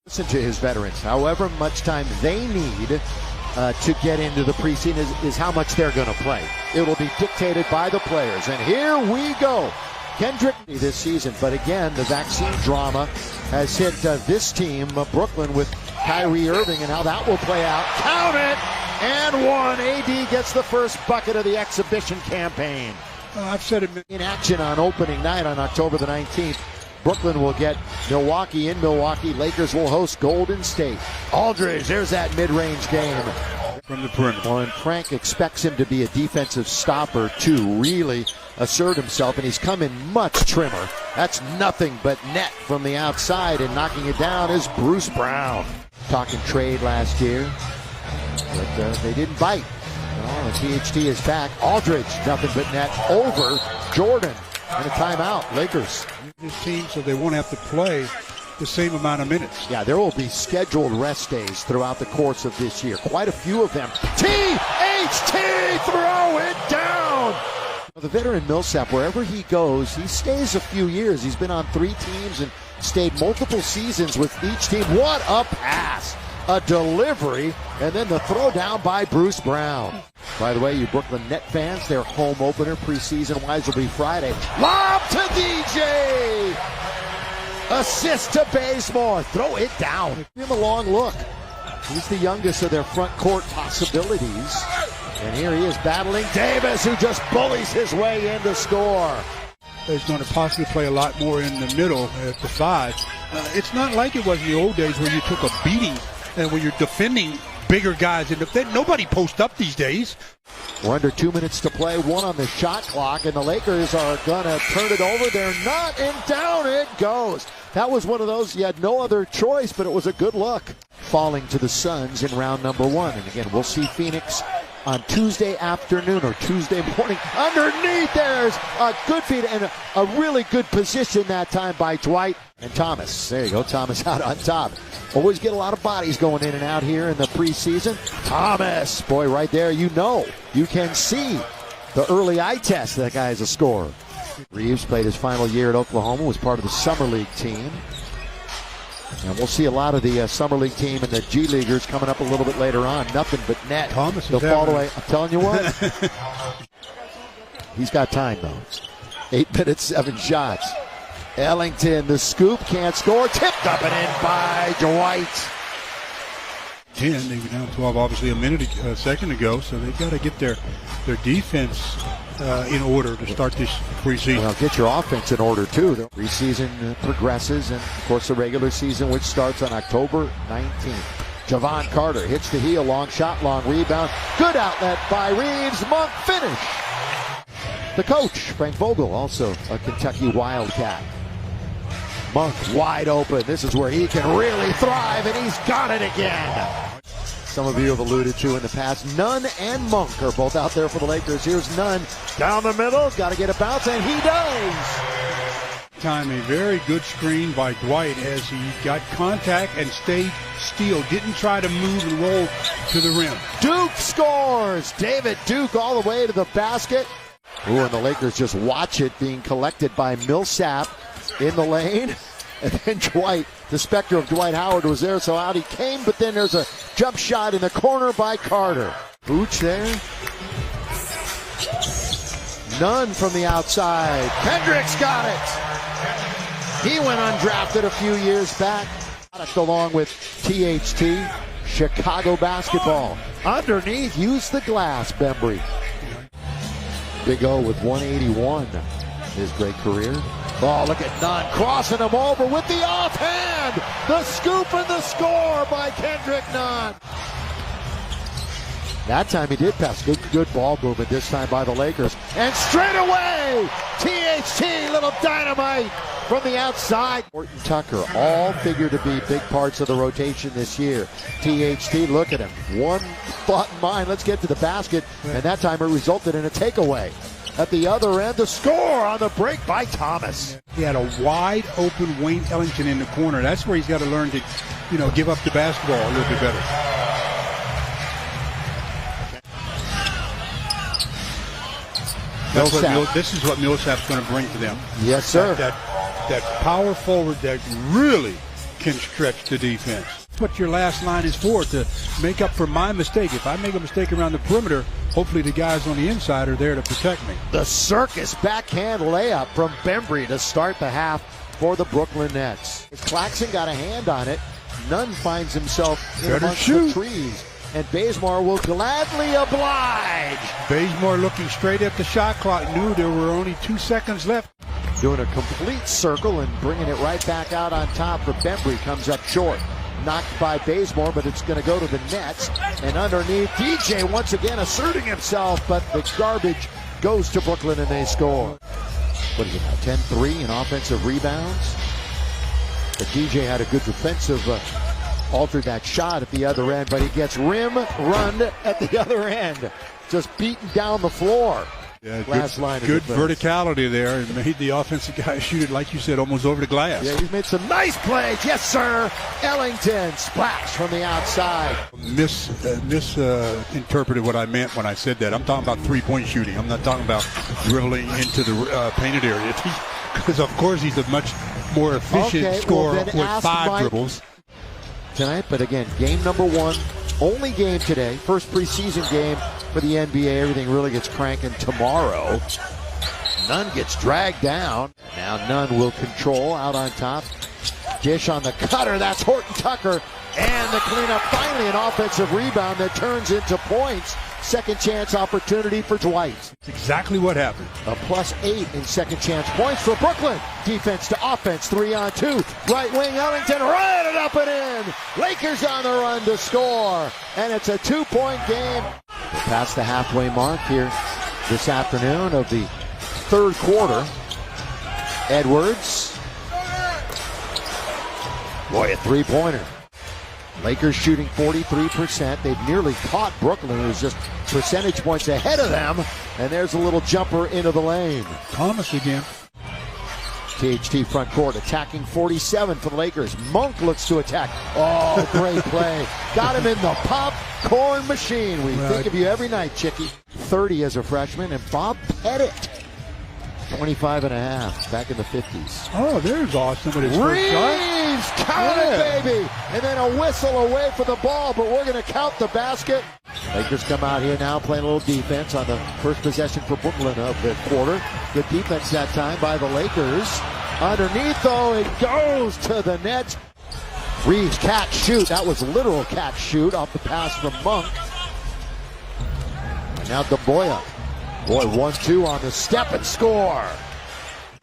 Listen to his veterans. However much time they need to get into the preseason is how much they're going to play. It will be dictated by the players. And here we go. Kendrick this season. But again, the vaccine drama has hit this team, Brooklyn, with Kyrie Irving, and how that will play out. Count it! And one. AD gets the first bucket of the exhibition campaign. I've said it in action on opening night on October the 19th. Brooklyn will get Milwaukee in Milwaukee. Lakers will host Golden State. Aldridge, there's that mid-range game. From the perimeter. Well, and Frank expects him to be a defensive stopper to really assert himself, and he's come in much trimmer. That's nothing but net from the outside, and knocking it down is Bruce Brown. Talking trade last year, but they didn't bite. And THT is back. Aldridge, nothing but net over Jordan. And a timeout, Lakers. This team, so they won't have to play the same amount of minutes. Yeah, there will be scheduled rest days throughout the course of this year. Quite a few of them. THT, throw it down! The veteran Millsap, wherever he goes, he stays a few years. He's been on 3 teams and stayed multiple seasons with each team. What a pass! A delivery, and then the throw down by Bruce Brown. By the way, you Brooklyn Net fans, their home opener preseason-wise will be Friday. Lob to DJ! Assist to Bazemore. Throw it down. Give him a long look. He's the youngest of their front court possibilities. And here he is battling Davis, who just bullies his way in to score. He's going to possibly play a lot more in the middle at the 5. It's not like it was in the old days where you took a beating and when you're defending bigger guys. And nobody post up these days. We're under 2 minutes to play, 1 on the shot clock, and the Lakers are going to turn it over. They're not, and down it goes. That was one of those you had no other choice, but it was a good look. Falling to the Suns in round number 1. And again, we'll see Phoenix on Tuesday afternoon or Tuesday morning. Underneath, there's a good feed and a really good position that time by Dwight and Thomas. There you go, Thomas out on top. Always get a lot of bodies going in and out here in the preseason. Thomas, boy, right there, you know, you can see the early eye test. That guy is a scorer. Reeves played his final year at Oklahoma, was part of the Summer League team. And we'll see a lot of the Summer League team and the G Leaguers coming up a little bit later on. Nothing but net. Thomas They'll fall away. I'm telling you what. He's got time, though. 8 minutes, 7 shots. Ellington, the scoop, can't score. Tipped up and in by Dwight. 10, they were down 12, obviously a second ago, so they've got to get their defense in order to start this preseason. Well, get your offense in order, too. The preseason progresses, and, of course, the regular season, which starts on October 19th. Javon Carter hits the heel, long shot, long rebound. Good outlet by Reeves. Monk finish. The coach, Frank Vogel, also a Kentucky Wildcat. Monk wide open. This is where he can really thrive, and he's got it again. Some of you have alluded to in the past, Nunn and Monk are both out there for the Lakers. Here's Nunn down the middle. Got to get a bounce, and he does. Time a very good screen by Dwight as he got contact and stayed still. Didn't try to move and roll to the rim. Duke scores. David Duke all the way to the basket. Ooh, and the Lakers just watch it being collected by Millsap in the lane. And then Dwight, the specter of Dwight Howard was there, so out he came, but then there's a jump shot in the corner by Carter. Booch there. Nunn from the outside. Kendrick's got it. He went undrafted a few years back. Along with THT, Chicago basketball. Underneath, use the glass, Bembry. Big O with 181. His great career. Oh, look at Nunn crossing him over with the offhand. The scoop and the score by Kendrick Nunn. That time he did pass. Good ball movement this time by the Lakers. And straight away, THT, little dynamite from the outside. Horton Tucker, all figure to be big parts of the rotation this year. THT, look at him. One thought in mind, let's get to the basket. And that time it resulted in a takeaway. At the other end, the score on the break by Thomas. He had a wide open Wayne Ellington in the corner. That's where he's got to learn to, give up the basketball a little bit better. This is what Millsap's going to bring to them. Yes, sir. That power forward that really can stretch the defense. That's what your last line is for, to make up for my mistake. If I make a mistake around the perimeter, hopefully the guys on the inside are there to protect me. The circus backhand layup from Bembry to start the half for the Brooklyn Nets. Claxton got a hand on it. Nunn finds himself in amongst the trees, and Bazemore will gladly oblige. Bazemore looking straight at the shot clock, knew there were only 2 seconds left. Doing a complete circle and bringing it right back out on top for Bembry. Comes up short. Knocked by Bazemore, but it's going to go to the Nets. And underneath, DJ once again asserting himself, but the garbage goes to Brooklyn and they score. What is it now, 10-3 in offensive rebounds? But DJ had a good defensive, altered that shot at the other end, but he gets rim run at the other end. Just beaten down the floor. Yeah, last line good verticality there, and made the offensive guy shoot it, like you said, almost over the glass. Yeah, he's made some nice plays. Yes, sir. Ellington splash from the outside. Misinterpreted what I meant when I said that. I'm talking about three-point shooting. I'm not talking about dribbling into the painted area. Because of course he's a much more efficient scorer with 5 dribbles tonight. But again, game number 1, only game today, first preseason game for the NBA. Everything really gets cranking tomorrow. Nunn gets dragged down. Now Nunn will control out on top. Dish on the cutter. That's Horton Tucker. And the cleanup, finally an offensive rebound that turns into points. Second chance opportunity for Dwight. That's exactly what happened. A +8 in second chance points for Brooklyn. Defense to offense, 3-on-2. Right wing, Ellington right it up and in. Lakers on the run to score. And it's a 2-point game. We're past the halfway mark here this afternoon of the third quarter. Edwards. Boy, a three-pointer. Lakers shooting 43%. They've nearly caught Brooklyn, who's just percentage points ahead of them. And there's a little jumper into the lane. Thomas again. THT front court attacking 47 for the Lakers. Monk looks to attack. Oh, great play. Got him in the popcorn machine. We think of you every night, Chicky. 30 as a freshman. And Bob Pettit, 25.5, back in the 50s. Oh, there's Austin with his first shot. Count it, baby! And then a whistle away for the ball, but we're going to count the basket. Lakers come out here now playing a little defense on the first possession for Brooklyn of the quarter. Good defense that time by the Lakers. Underneath, though, it goes to the net. Reeves catch shoot. That was literal catch shoot off the pass from Monk. And now Demboya. Boy, 1-2 on the step and score.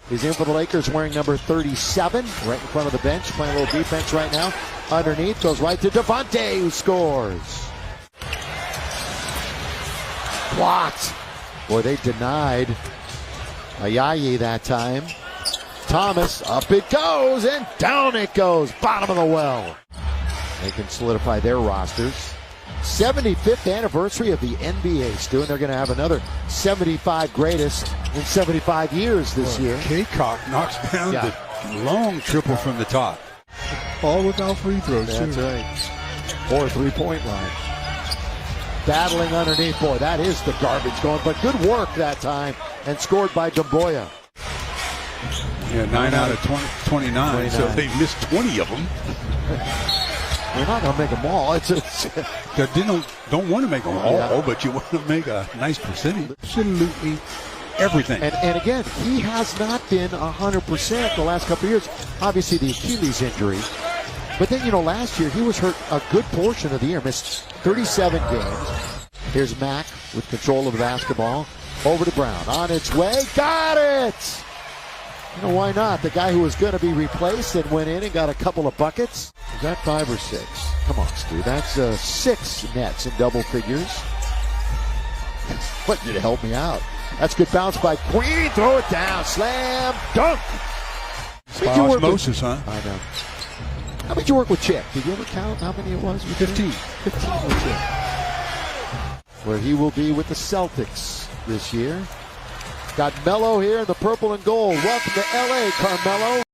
He's in for the Lakers wearing number 37, right in front of the bench, playing a little defense right now. Underneath, goes right to Devontae, who scores. Blocked. Boy, they denied Ayayi that time. Thomas, up it goes, and down it goes. Bottom of the well. They can solidify their rosters. 75th anniversary of the NBA, Stu, and they're going to have another 75 greatest in 75 years this year. Kaycock knocks down the long triple from the top. All without free throws. That's right. Or a three-point line. Battling underneath. Boy, that is the garbage going, but good work that time, and scored by Demboya. Yeah, 9 out of 29, so they missed 20 of them. You're not going to make them all. They don't want to make them all, but you want to make a nice percentage. Absolutely everything. And again, he has not been 100% the last couple of years. Obviously, the Achilles injury. But then, last year he was hurt a good portion of the year. Missed 37 games. Here's Mack with control of the basketball. Over to Brown. On its way. Got it! Why not? The guy who was going to be replaced and went in and got a couple of buckets. Is that 5 or 6? Come on, Stu. That's 6 nets in double figures. What did it help me out? That's good bounce by Queen. Throw it down. Slam. Dunk. By osmosis, huh? I know. How did you work with Chick? Did you ever count how many it was? 15. 15 with Chick. Where he will be with the Celtics this year. Got Melo here in the purple and gold. Welcome to L.A., Carmelo.